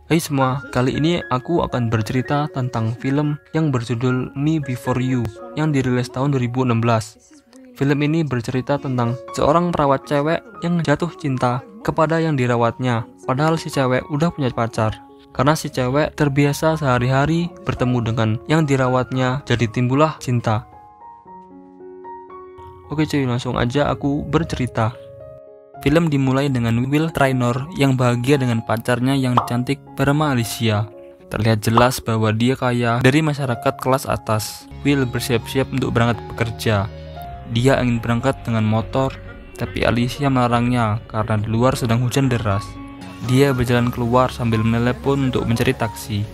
Hai semua, kali ini aku akan bercerita tentang film yang berjudul Me Before You yang dirilis tahun 2016. Film ini bercerita tentang seorang perawat cewek yang jatuh cinta kepada yang dirawatnya, padahal si cewek udah punya pacar. Karena si cewek terbiasa sehari-hari bertemu dengan yang dirawatnya, jadi timbullah cinta. Oke cuy, langsung aja aku bercerita. Film dimulai dengan Will Traynor yang bahagia dengan pacarnya yang cantik bernama Alicia. Terlihat jelas bahwa dia kaya dari masyarakat kelas atas. Will bersiap-siap untuk berangkat bekerja. Dia ingin berangkat dengan motor, tapi Alicia melarangnya karena di luar sedang hujan deras. Dia berjalan keluar sambil menelepon untuk mencari taksi.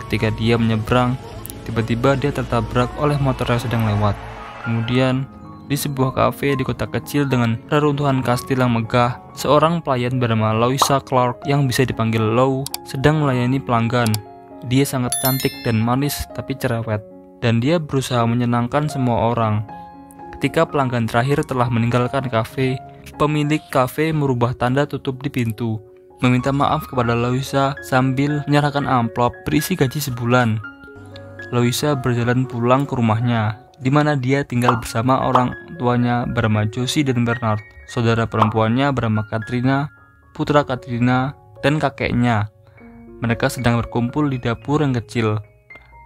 Ketika dia menyeberang, tiba-tiba dia tertabrak oleh motor yang sedang lewat. Kemudian, di sebuah kafe di kota kecil dengan reruntuhan kastil yang megah, seorang pelayan bernama Louisa Clark yang bisa dipanggil Lou sedang melayani pelanggan. Dia sangat cantik dan manis tapi cerewet, dan dia berusaha menyenangkan semua orang. Ketika pelanggan terakhir telah meninggalkan kafe, pemilik kafe merubah tanda tutup di pintu, meminta maaf kepada Louisa sambil menyerahkan amplop berisi gaji sebulan. Louisa berjalan pulang ke rumahnya, di mana dia tinggal bersama orang tuanya bernama Josie dan Bernard, saudara perempuannya bernama Katrina, putra Katrina, dan kakeknya. Mereka sedang berkumpul di dapur yang kecil.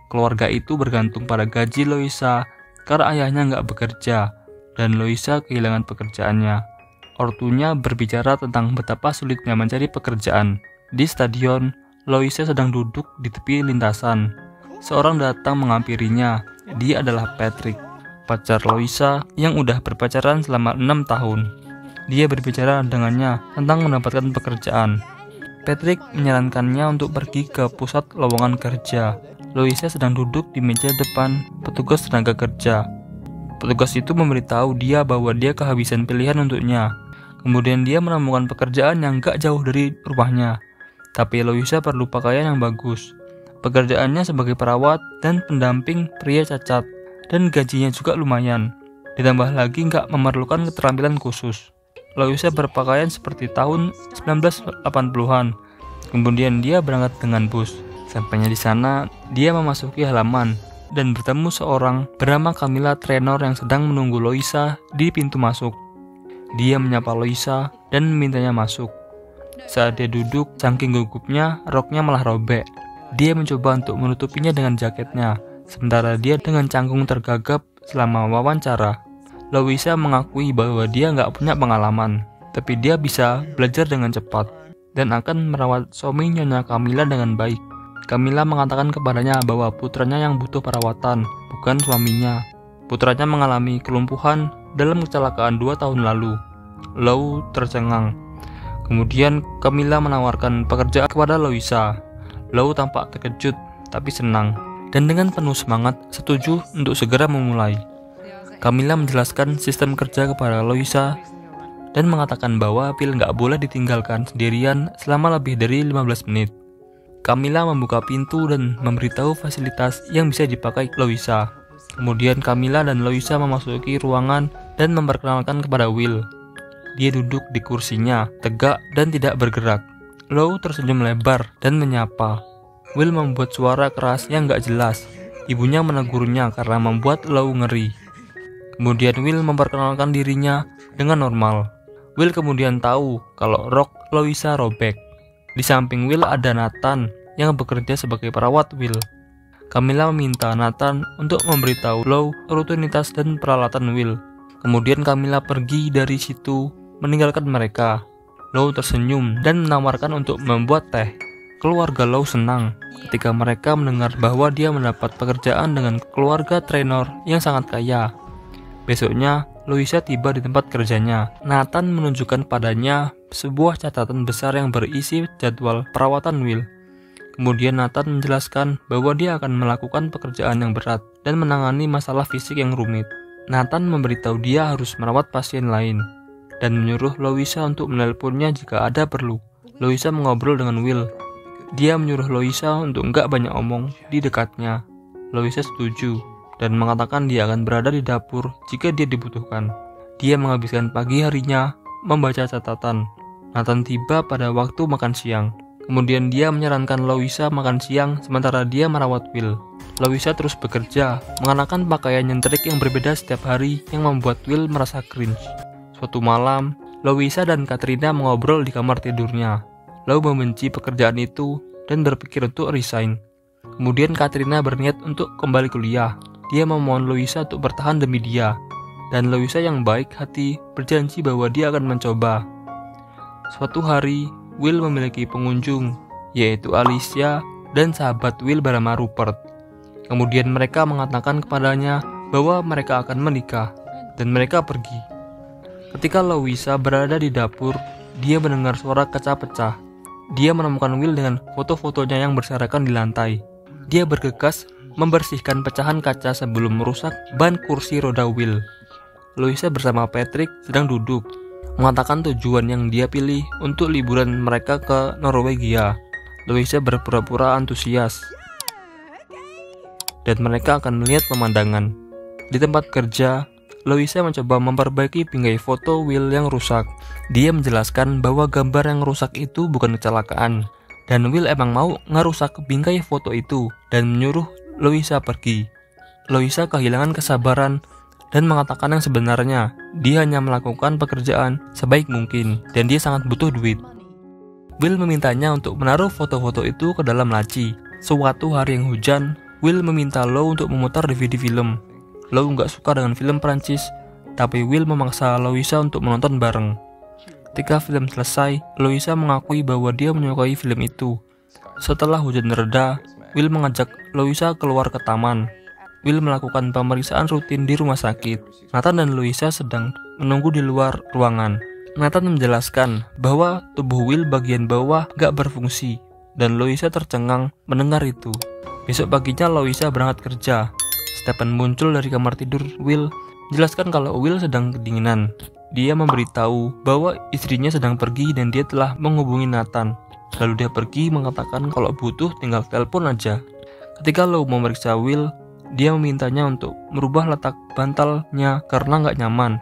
Keluarga itu bergantung pada gaji Louisa karena ayahnya nggak bekerja, dan Louisa kehilangan pekerjaannya. Ortunya berbicara tentang betapa sulitnya mencari pekerjaan. Di stadion, Louisa sedang duduk di tepi lintasan. Seorang datang menghampirinya. Dia adalah Patrick, pacar Louisa yang udah berpacaran selama 6 tahun. Dia berbicara dengannya tentang mendapatkan pekerjaan. Patrick menyarankannya untuk pergi ke pusat lowongan kerja. Louisa sedang duduk di meja depan petugas tenaga kerja. Petugas itu memberitahu dia bahwa dia kehabisan pilihan untuknya. Kemudian dia menemukan pekerjaan yang gak jauh dari rumahnya. Tapi Louisa perlu pakaian yang bagus. Pekerjaannya sebagai perawat dan pendamping pria cacat, dan gajinya juga lumayan. Ditambah lagi nggak memerlukan keterampilan khusus. Louisa berpakaian seperti tahun 1980-an. Kemudian dia berangkat dengan bus. Sampainya di sana, dia memasuki halaman dan bertemu seorang bernama Camilla Traynor yang sedang menunggu Louisa di pintu masuk. Dia menyapa Louisa dan memintanya masuk. Saat dia duduk, saking gugupnya, roknya malah robek. Dia mencoba untuk menutupinya dengan jaketnya, sementara dia dengan canggung tergagap selama wawancara. Louisa mengakui bahwa dia nggak punya pengalaman, tapi dia bisa belajar dengan cepat dan akan merawat suami Nyonya Camilla dengan baik. Camilla mengatakan kepadanya bahwa putranya yang butuh perawatan, bukan suaminya. Putranya mengalami kelumpuhan dalam kecelakaan 2 tahun lalu. Lou tercengang. Kemudian Camilla menawarkan pekerjaan kepada Louisa. Lou tampak terkejut tapi senang, dan dengan penuh semangat setuju untuk segera memulai. Camilla menjelaskan sistem kerja kepada Louisa dan mengatakan bahwa Phil nggak boleh ditinggalkan sendirian selama lebih dari 15 menit. Camilla membuka pintu dan memberitahu fasilitas yang bisa dipakai Louisa. Kemudian Camilla dan Louisa memasuki ruangan dan memperkenalkan kepada Will. Dia duduk di kursinya, tegak dan tidak bergerak. Lou tersenyum lebar dan menyapa. Will membuat suara keras yang gak jelas. Ibunya menegurnya karena membuat Lou ngeri. Kemudian Will memperkenalkan dirinya dengan normal. Will kemudian tahu kalau rok Louisa robek. Di samping Will ada Nathan yang bekerja sebagai perawat Will. Camilla meminta Nathan untuk memberitahu Lou rutinitas dan peralatan Will. Kemudian Camilla pergi dari situ meninggalkan mereka. Lou tersenyum dan menawarkan untuk membuat teh. Keluarga Lou senang ketika mereka mendengar bahwa dia mendapat pekerjaan dengan keluarga Traynor yang sangat kaya. Besoknya, Louisa tiba di tempat kerjanya. Nathan menunjukkan padanya sebuah catatan besar yang berisi jadwal perawatan Will. Kemudian Nathan menjelaskan bahwa dia akan melakukan pekerjaan yang berat dan menangani masalah fisik yang rumit. Nathan memberitahu dia harus merawat pasien lain dan menyuruh Louisa untuk menelponnya jika ada perlu. Louisa mengobrol dengan Will. Dia menyuruh Louisa untuk nggak banyak omong di dekatnya. Louisa setuju dan mengatakan dia akan berada di dapur jika dia dibutuhkan. Dia menghabiskan pagi harinya membaca catatan. Nathan tiba pada waktu makan siang. Kemudian dia menyarankan Louisa makan siang sementara dia merawat Will. Louisa terus bekerja, mengenakan pakaian nyentrik yang berbeda setiap hari yang membuat Will merasa cringe. Suatu malam, Louisa dan Katrina mengobrol di kamar tidurnya. Lou membenci pekerjaan itu dan berpikir untuk resign. Kemudian Katrina berniat untuk kembali kuliah. Dia memohon Louisa untuk bertahan demi dia. Dan Louisa yang baik hati berjanji bahwa dia akan mencoba. Suatu hari, Will memiliki pengunjung, yaitu Alicia dan sahabat Will bernama Rupert. Kemudian mereka mengatakan kepadanya bahwa mereka akan menikah, dan mereka pergi. Ketika Louisa berada di dapur, dia mendengar suara kaca pecah. Dia menemukan Will dengan foto-fotonya yang berserakan di lantai. Dia bergegas membersihkan pecahan kaca sebelum merusak ban kursi roda Will. Louisa bersama Patrick sedang duduk, mengatakan tujuan yang dia pilih untuk liburan mereka ke Norwegia. Louisa berpura-pura antusias, dan mereka akan melihat pemandangan. Di tempat kerja, Louisa mencoba memperbaiki bingkai foto Will yang rusak. Dia menjelaskan bahwa gambar yang rusak itu bukan kecelakaan, dan Will emang mau ngerusak bingkai foto itu dan menyuruh Louisa pergi. Louisa kehilangan kesabaran dan mengatakan yang sebenarnya. Dia hanya melakukan pekerjaan sebaik mungkin dan dia sangat butuh duit. Will memintanya untuk menaruh foto-foto itu ke dalam laci. Suatu hari yang hujan, Will meminta Lou untuk memutar DVD film. Lou nggak suka dengan film Prancis, tapi Will memaksa Louisa untuk menonton bareng. Ketika film selesai, Louisa mengakui bahwa dia menyukai film itu. Setelah hujan reda, Will mengajak Louisa keluar ke taman. Will melakukan pemeriksaan rutin di rumah sakit. Nathan dan Louisa sedang menunggu di luar ruangan. Nathan menjelaskan bahwa tubuh Will bagian bawah gak berfungsi, dan Louisa tercengang mendengar itu. Besok paginya Louisa berangkat kerja. Stephen muncul dari kamar tidur Will, menjelaskan kalau Will sedang kedinginan. Dia memberitahu bahwa istrinya sedang pergi dan dia telah menghubungi Nathan. Lalu dia pergi mengatakan kalau butuh tinggal telepon aja. Ketika Lou memeriksa Will, dia memintanya untuk merubah letak bantalnya karena nggak nyaman.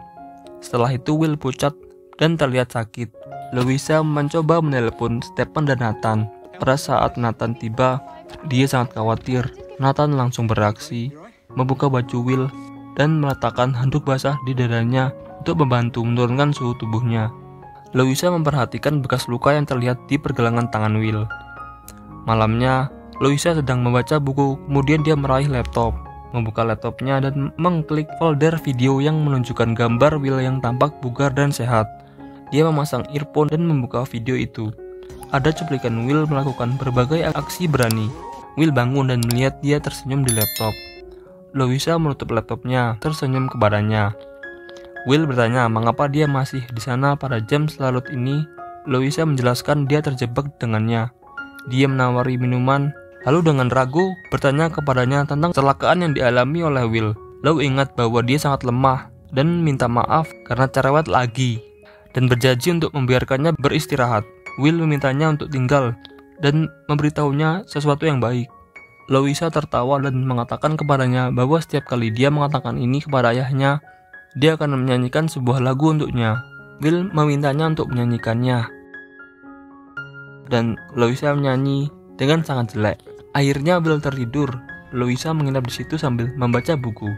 Setelah itu Will pucat dan terlihat sakit. Louisa mencoba menelepon Stephen dan Nathan. Pada saat Nathan tiba, dia sangat khawatir. Nathan langsung beraksi, membuka baju Will dan meletakkan handuk basah di dadanya untuk membantu menurunkan suhu tubuhnya. Louisa memperhatikan bekas luka yang terlihat di pergelangan tangan Will. Malamnya, Louisa sedang membaca buku, kemudian dia meraih laptop, membuka laptopnya dan mengklik folder video yang menunjukkan gambar Will yang tampak bugar dan sehat. Dia memasang earphone dan membuka video itu. Ada cuplikan Will melakukan berbagai aksi berani. Will bangun dan melihat dia tersenyum di laptop. Louisa menutup laptopnya, tersenyum kepadanya. Will bertanya mengapa dia masih di sana pada jam selarut ini. Louisa menjelaskan dia terjebak dengannya. Dia menawari minuman, lalu dengan ragu bertanya kepadanya tentang kecelakaan yang dialami oleh Will. Lou ingat bahwa dia sangat lemah dan minta maaf karena cerewet lagi, dan berjanji untuk membiarkannya beristirahat. Will memintanya untuk tinggal dan memberitahunya sesuatu yang baik. Louisa tertawa dan mengatakan kepadanya bahwa setiap kali dia mengatakan ini kepada ayahnya, dia akan menyanyikan sebuah lagu untuknya. Will memintanya untuk menyanyikannya, dan Louisa menyanyi dengan sangat jelek. Akhirnya Will tertidur. Louisa menginap di situ sambil membaca buku.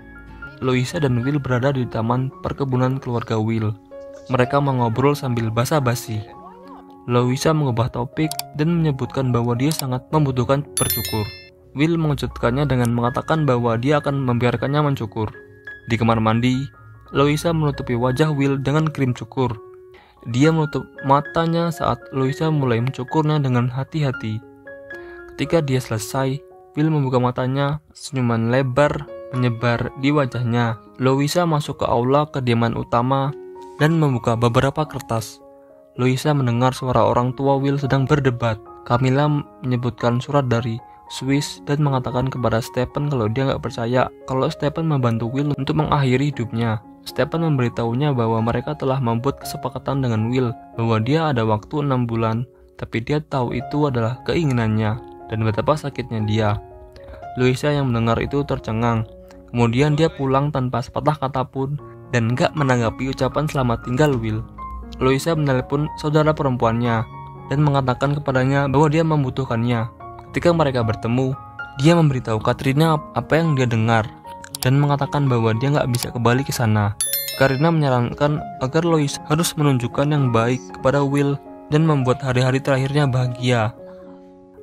Louisa dan Will berada di taman perkebunan keluarga Will. Mereka mengobrol sambil basa-basi. Louisa mengubah topik dan menyebutkan bahwa dia sangat membutuhkan bercukur. Will mengejutkannya dengan mengatakan bahwa dia akan membiarkannya mencukur. Di kamar mandi, Louisa menutupi wajah Will dengan krim cukur. Dia menutup matanya saat Louisa mulai mencukurnya dengan hati-hati. Ketika dia selesai, Will membuka matanya, senyuman lebar menyebar di wajahnya. Louisa masuk ke aula kediaman utama dan membuka beberapa kertas. Louisa mendengar suara orang tua Will sedang berdebat. Camilla menyebutkan surat dari Swiss dan mengatakan kepada Stephen kalau dia nggak percaya kalau Stephen membantu Will untuk mengakhiri hidupnya. Stephen memberitahunya bahwa mereka telah membuat kesepakatan dengan Will bahwa dia ada waktu 6 bulan, tapi dia tahu itu adalah keinginannya dan betapa sakitnya dia. Louisa yang mendengar itu tercengang. Kemudian dia pulang tanpa sepatah kata pun dan nggak menanggapi ucapan selamat tinggal Will. Louisa menelepon saudara perempuannya dan mengatakan kepadanya bahwa dia membutuhkannya. Ketika mereka bertemu, dia memberitahu Katrina apa yang dia dengar dan mengatakan bahwa dia nggak bisa kembali ke sana. Katrina menyarankan agar Lois harus menunjukkan yang baik kepada Will dan membuat hari-hari terakhirnya bahagia,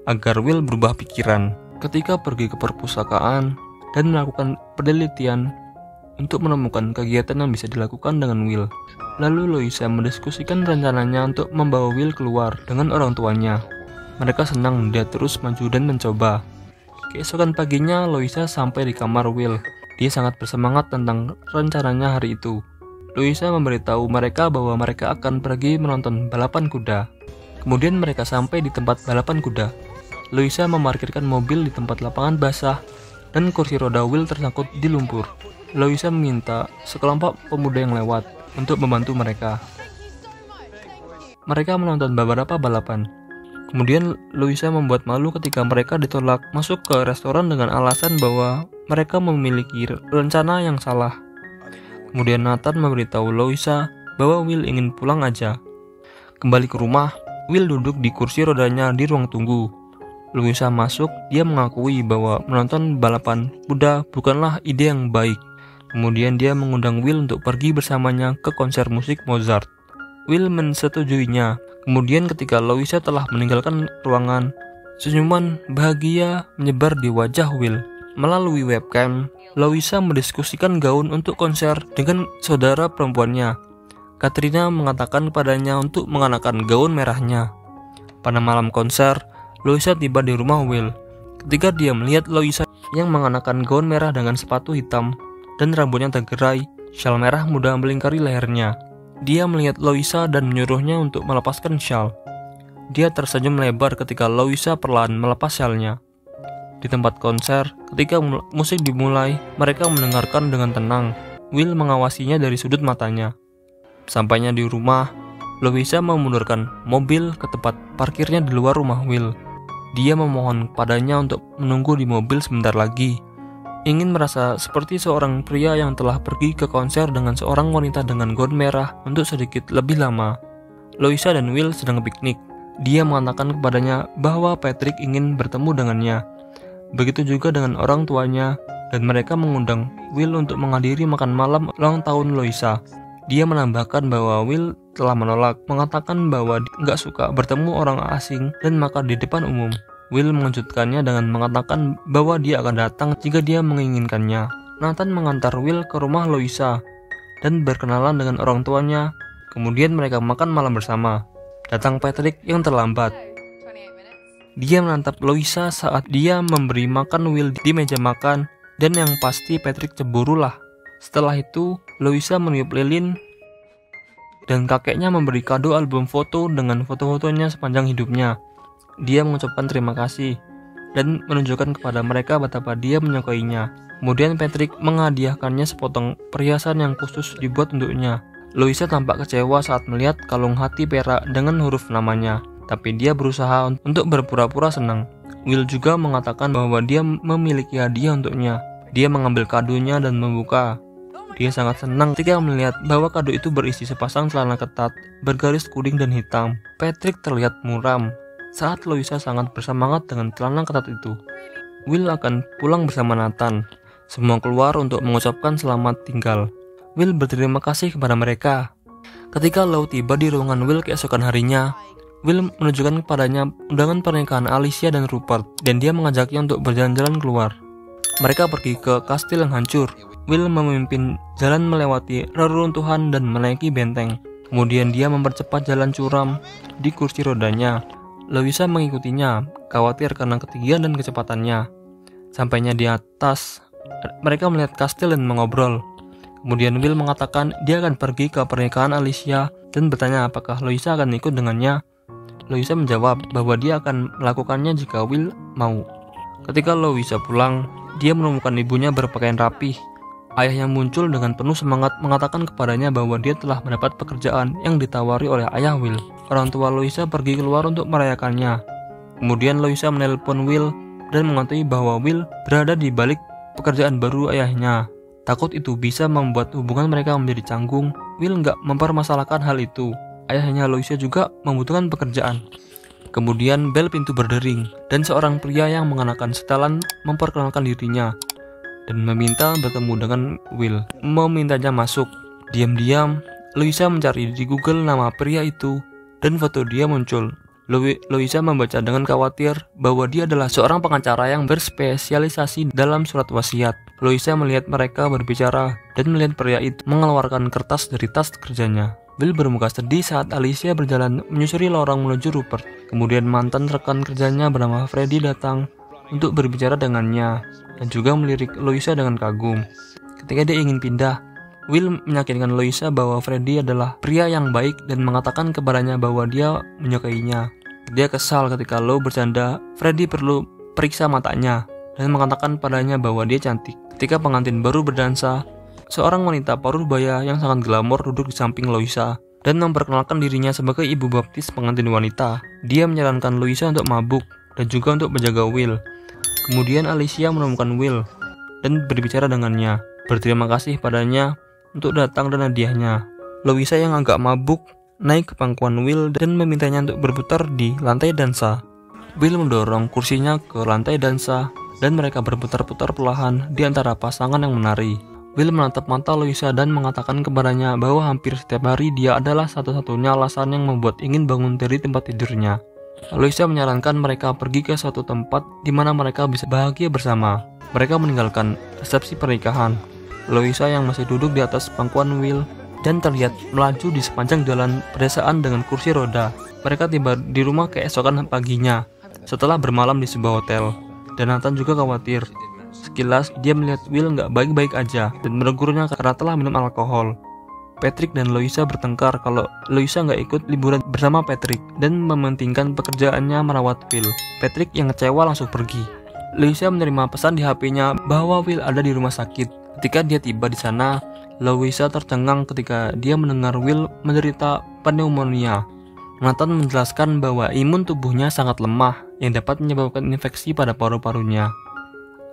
agar Will berubah pikiran. Ketika pergi ke perpustakaan dan melakukan penelitian untuk menemukan kegiatan yang bisa dilakukan dengan Will, lalu Loisa mendiskusikan rencananya untuk membawa Will keluar dengan orang tuanya. Mereka senang dia terus maju dan mencoba. Keesokan paginya, Loisa sampai di kamar Will. Dia sangat bersemangat tentang rencananya hari itu. Loisa memberitahu mereka bahwa mereka akan pergi menonton balapan kuda. Kemudian mereka sampai di tempat balapan kuda. Loisa memarkirkan mobil di tempat lapangan basah dan kursi roda Will tersangkut di lumpur. Loisa meminta sekelompok pemuda yang lewat untuk membantu mereka. Mereka menonton beberapa balapan. Kemudian Loisa membuat malu ketika mereka ditolak masuk ke restoran dengan alasan bahwa mereka memiliki rencana yang salah. Kemudian Nathan memberitahu Loisa bahwa Will ingin pulang aja. Kembali ke rumah, Will duduk di kursi rodanya di ruang tunggu. Loisa masuk, dia mengakui bahwa menonton balapan kuda bukanlah ide yang baik. Kemudian dia mengundang Will untuk pergi bersamanya ke konser musik Mozart. Will mensetujuinya. Kemudian ketika Loisa telah meninggalkan ruangan, senyuman bahagia menyebar di wajah Will. Melalui webcam, Loisa mendiskusikan gaun untuk konser dengan saudara perempuannya. Katrina mengatakan kepadanya untuk mengenakan gaun merahnya. Pada malam konser, Loisa tiba di rumah Will. Ketika dia melihat Loisa yang mengenakan gaun merah dengan sepatu hitam dan rambutnya tergerai, syal merah muda melingkari lehernya. Dia melihat Loisa dan menyuruhnya untuk melepaskan syal. Dia tersenyum lebar ketika Loisa perlahan melepas syalnya. Di tempat konser, ketika musik dimulai, mereka mendengarkan dengan tenang. Will mengawasinya dari sudut matanya. Sampainya di rumah, Loisa memundurkan mobil ke tempat parkirnya di luar rumah Will. Dia memohon padanya untuk menunggu di mobil sebentar lagi. Ingin merasa seperti seorang pria yang telah pergi ke konser dengan seorang wanita dengan gaun merah untuk sedikit lebih lama. Loisa dan Will sedang piknik. Dia mengatakan kepadanya bahwa Patrick ingin bertemu dengannya. Begitu juga dengan orang tuanya, dan mereka mengundang Will untuk menghadiri makan malam ulang tahun Loisa. Dia menambahkan bahwa Will telah menolak, mengatakan bahwa dia nggak suka bertemu orang asing dan makan di depan umum. Will mengejutkannya dengan mengatakan bahwa dia akan datang jika dia menginginkannya. Nathan mengantar Will ke rumah Loisa dan berkenalan dengan orang tuanya. Kemudian mereka makan malam bersama. Datang Patrick yang terlambat. Dia menatap Loisa saat dia memberi makan Will di meja makan, dan yang pasti Patrick cemburulah. Setelah itu, Loisa meniup lilin dan kakeknya memberi kado album foto dengan foto-fotonya sepanjang hidupnya. Dia mengucapkan terima kasih dan menunjukkan kepada mereka betapa dia menyukainya. Kemudian Patrick menghadiahkannya sepotong perhiasan yang khusus dibuat untuknya. Loisa tampak kecewa saat melihat kalung hati perak dengan huruf namanya, tapi dia berusaha untuk berpura-pura senang. Will juga mengatakan bahwa dia memiliki hadiah untuknya. Dia mengambil kadonya dan membuka. Dia sangat senang ketika melihat bahwa kado itu berisi sepasang celana ketat bergaris kuning dan hitam. Patrick terlihat muram saat Loisa sangat bersemangat dengan celana ketat itu. Will akan pulang bersama Nathan. Semua keluar untuk mengucapkan selamat tinggal. Will berterima kasih kepada mereka. Ketika Lou tiba di ruangan Will keesokan harinya, Will menunjukkan kepadanya undangan pernikahan Alicia dan Rupert, dan dia mengajaknya untuk berjalan-jalan keluar. Mereka pergi ke kastil yang hancur. Will memimpin jalan melewati reruntuhan dan menaiki benteng. Kemudian dia mempercepat jalan curam di kursi rodanya. Loisa mengikutinya, khawatir karena ketinggian dan kecepatannya. Sampainya di atas, mereka melihat kastil dan mengobrol. Kemudian Will mengatakan dia akan pergi ke pernikahan Alicia dan bertanya apakah Loisa akan ikut dengannya. Loisa menjawab bahwa dia akan melakukannya jika Will mau. Ketika Loisa pulang, dia menemukan ibunya berpakaian rapih. Ayahnya muncul dengan penuh semangat mengatakan kepadanya bahwa dia telah mendapat pekerjaan yang ditawari oleh ayah Will. Orang tua Loisa pergi keluar untuk merayakannya. Kemudian Loisa menelpon Will dan mengetahui bahwa Will berada di balik pekerjaan baru ayahnya. Takut itu bisa membuat hubungan mereka menjadi canggung, Will nggak mempermasalahkan hal itu. Ayahnya Loisa juga membutuhkan pekerjaan. Kemudian bel pintu berdering dan seorang pria yang mengenakan setelan memperkenalkan dirinya dan meminta bertemu dengan Will, memintanya masuk. Diam-diam, Louisa mencari di Google nama pria itu dan foto dia muncul. Louisa membaca dengan khawatir bahwa dia adalah seorang pengacara yang berspesialisasi dalam surat wasiat. Louisa melihat mereka berbicara dan melihat pria itu mengeluarkan kertas dari tas kerjanya. Will bermuka sedih saat Alicia berjalan menyusuri lorong menuju Rupert. Kemudian mantan rekan kerjanya bernama Freddy datang untuk berbicara dengannya dan juga melirik Louisa dengan kagum. Ketika dia ingin pindah, Will meyakinkan Louisa bahwa Freddy adalah pria yang baik dan mengatakan kepadanya bahwa dia menyukainya. Dia kesal ketika Lou bercanda Freddy perlu periksa matanya dan mengatakan padanya bahwa dia cantik. Ketika pengantin baru berdansa, seorang wanita parubaya yang sangat glamor duduk di samping Louisa dan memperkenalkan dirinya sebagai ibu baptis pengantin wanita. Dia menyarankan Louisa untuk mabuk dan juga untuk menjaga Will. Kemudian Alicia menemukan Will dan berbicara dengannya, berterima kasih padanya untuk datang dan hadiahnya. Louisa yang agak mabuk naik ke pangkuan Will dan memintanya untuk berputar di lantai dansa. Will mendorong kursinya ke lantai dansa dan mereka berputar-putar perlahan di antara pasangan yang menari. Will menatap mata Louisa dan mengatakan kepadanya bahwa hampir setiap hari dia adalah satu-satunya alasan yang membuat ingin bangun dari tempat tidurnya. Louisa menyarankan mereka pergi ke suatu tempat di mana mereka bisa bahagia bersama. Mereka meninggalkan resepsi pernikahan. Louisa yang masih duduk di atas pangkuan Will dan terlihat melaju di sepanjang jalan pedesaan dengan kursi roda. Mereka tiba di rumah keesokan paginya setelah bermalam di sebuah hotel. Dan Nathan juga khawatir. Sekilas dia melihat Will nggak baik-baik aja dan menegurnya karena telah minum alkohol. Patrick dan Louisa bertengkar kalau Louisa nggak ikut liburan bersama Patrick dan mementingkan pekerjaannya merawat Will. Patrick yang kecewa langsung pergi. Louisa menerima pesan di HP-nya bahwa Will ada di rumah sakit. Ketika dia tiba di sana, Louisa tercengang ketika dia mendengar Will menderita pneumonia. Nathan menjelaskan bahwa imun tubuhnya sangat lemah yang dapat menyebabkan infeksi pada paru-parunya.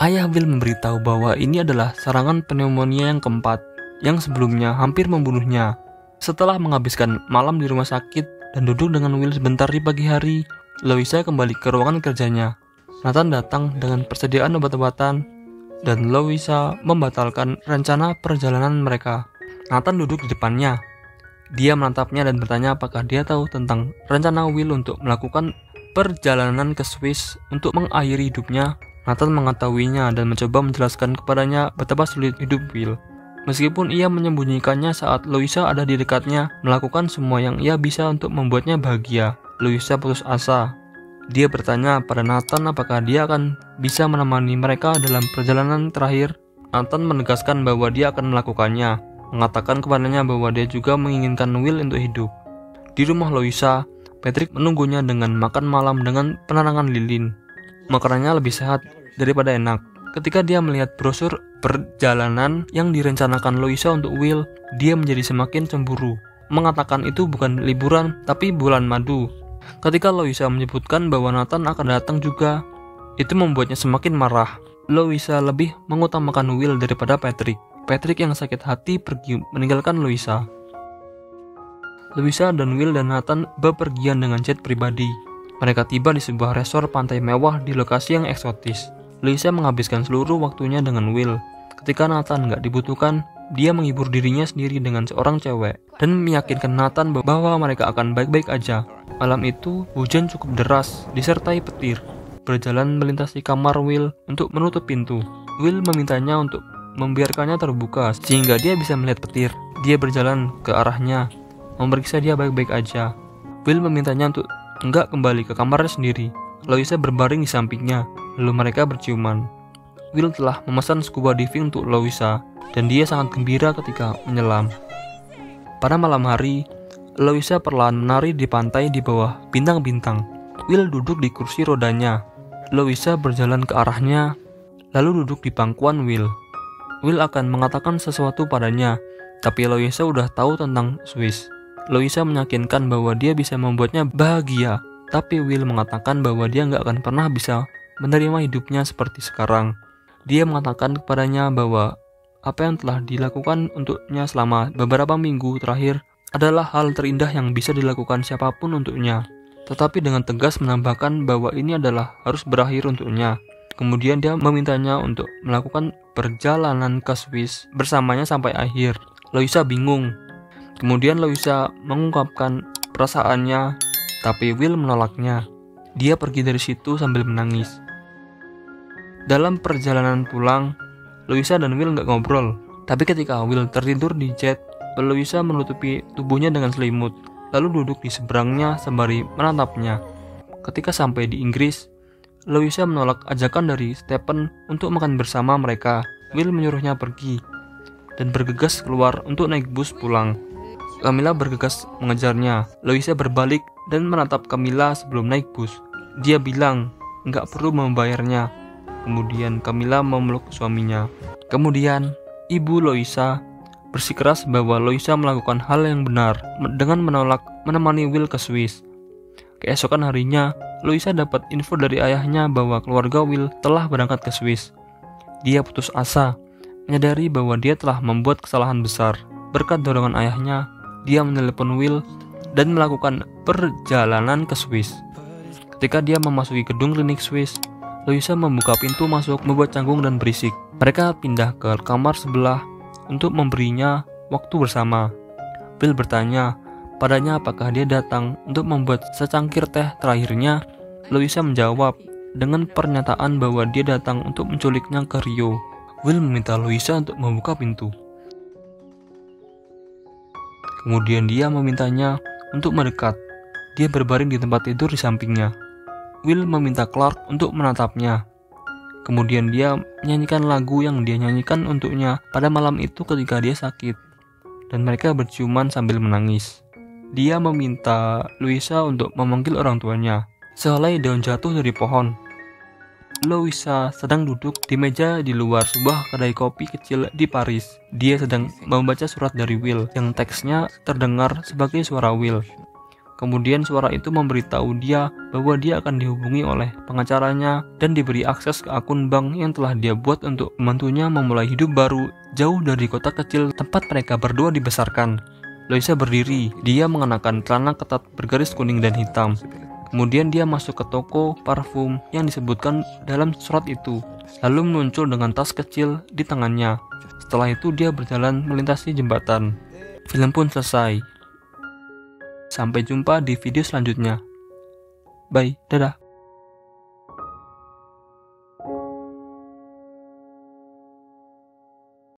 Ayah Will memberitahu bahwa ini adalah serangan pneumonia yang keempat, yang sebelumnya hampir membunuhnya. Setelah menghabiskan malam di rumah sakit dan duduk dengan Will sebentar di pagi hari, Louisa kembali ke ruangan kerjanya. Nathan datang dengan persediaan obat-obatan dan Louisa membatalkan rencana perjalanan mereka. Nathan duduk di depannya. Dia menatapnya dan bertanya apakah dia tahu tentang rencana Will untuk melakukan perjalanan ke Swiss untuk mengakhiri hidupnya. Nathan mengetahuinya dan mencoba menjelaskan kepadanya betapa sulit hidup Will. Meskipun ia menyembunyikannya saat Louisa ada di dekatnya, melakukan semua yang ia bisa untuk membuatnya bahagia. Louisa putus asa. Dia bertanya pada Nathan apakah dia akan bisa menemani mereka dalam perjalanan terakhir. Nathan menegaskan bahwa dia akan melakukannya, mengatakan kepadanya bahwa dia juga menginginkan Will untuk hidup. Di rumah Louisa, Patrick menunggunya dengan makan malam dengan penerangan lilin. Makanannya lebih sehat daripada enak. Ketika dia melihat brosur perjalanan yang direncanakan Louisa untuk Will, dia menjadi semakin cemburu, mengatakan itu bukan liburan tapi bulan madu. Ketika Louisa menyebutkan bahwa Nathan akan datang juga, itu membuatnya semakin marah. Louisa lebih mengutamakan Will daripada Patrick. Patrick yang sakit hati pergi meninggalkan Louisa. Louisa dan Will dan Nathan bepergian dengan jet pribadi. Mereka tiba di sebuah resort pantai mewah di lokasi yang eksotis. Louisa menghabiskan seluruh waktunya dengan Will. Ketika Nathan nggak dibutuhkan, dia menghibur dirinya sendiri dengan seorang cewek dan meyakinkan Nathan bahwa mereka akan baik-baik aja. Malam itu, hujan cukup deras disertai petir berjalan melintasi kamar Will untuk menutup pintu. Will memintanya untuk membiarkannya terbuka sehingga dia bisa melihat petir. Dia berjalan ke arahnya, memeriksa dia baik-baik aja. Will memintanya untuk enggak kembali ke kamarnya sendiri. Louisa berbaring di sampingnya, lalu mereka berciuman. Will telah memesan scuba diving untuk Louisa dan dia sangat gembira ketika menyelam. Pada malam hari, Louisa perlahan menari di pantai di bawah bintang-bintang. Will duduk di kursi rodanya. Louisa berjalan ke arahnya, lalu duduk di pangkuan Will. Will akan mengatakan sesuatu padanya, tapi Louisa udah tahu tentang Swiss. Louisa meyakinkan bahwa dia bisa membuatnya bahagia, tapi Will mengatakan bahwa dia nggak akan pernah bisa menerima hidupnya seperti sekarang. Dia mengatakan kepadanya bahwa apa yang telah dilakukan untuknya selama beberapa minggu terakhir adalah hal terindah yang bisa dilakukan siapapun untuknya. tetapi dengan tegas menambahkan bahwa ini adalah harus berakhir untuknya. Kemudian dia memintanya untuk melakukan perjalanan ke Swiss bersamanya sampai akhir. Louisa bingung. Kemudian Louisa mengungkapkan perasaannya, tapi Will menolaknya. Dia pergi dari situ sambil menangis. Dalam perjalanan pulang, Louisa dan Will nggak ngobrol. Tapi ketika Will tertidur di jet, Louisa menutupi tubuhnya dengan selimut, lalu duduk di seberangnya sembari menatapnya. Ketika sampai di Inggris, Louisa menolak ajakan dari Stephen untuk makan bersama mereka. Will menyuruhnya pergi dan bergegas keluar untuk naik bus pulang. Camilla bergegas mengejarnya. Louisa berbalik dan menatap Camilla sebelum naik bus. Dia bilang nggak perlu membayarnya. Kemudian Camilla memeluk suaminya. Kemudian ibu Louisa bersikeras bahwa Louisa melakukan hal yang benar dengan menolak menemani Will ke Swiss. Keesokan harinya, Louisa dapat info dari ayahnya bahwa keluarga Will telah berangkat ke Swiss. Dia putus asa, menyadari bahwa dia telah membuat kesalahan besar. Berkat dorongan ayahnya, dia menelepon Will dan melakukan perjalanan ke Swiss. Ketika dia memasuki gedung klinik Swiss, Louisa membuka pintu masuk membuat canggung dan berisik. Mereka pindah ke kamar sebelah untuk memberinya waktu bersama. Will bertanya padanya apakah dia datang untuk membuat secangkir teh terakhirnya. Louisa menjawab dengan pernyataan bahwa dia datang untuk menculiknya ke Rio. Will meminta Louisa untuk membuka pintu. Kemudian dia memintanya untuk mendekat. Dia berbaring di tempat tidur di sampingnya. Will meminta Clark untuk menatapnya. Kemudian dia menyanyikan lagu yang dia nyanyikan untuknya pada malam itu ketika dia sakit. Dan mereka berciuman sambil menangis. Dia meminta Louisa untuk memanggil orang tuanya. Sehelai daun jatuh dari pohon. Louisa sedang duduk di meja di luar sebuah kedai kopi kecil di Paris. Dia sedang membaca surat dari Will yang teksnya terdengar sebagai suara Will. Kemudian suara itu memberitahu dia bahwa dia akan dihubungi oleh pengacaranya dan diberi akses ke akun bank yang telah dia buat untuk membantunya memulai hidup baru jauh dari kota kecil tempat mereka berdua dibesarkan. Louisa berdiri, dia mengenakan celana ketat bergaris kuning dan hitam. Kemudian dia masuk ke toko parfum yang disebutkan dalam surat itu, lalu muncul dengan tas kecil di tangannya. Setelah itu dia berjalan melintasi jembatan. Film pun selesai. Sampai jumpa di video selanjutnya. Bye, dadah.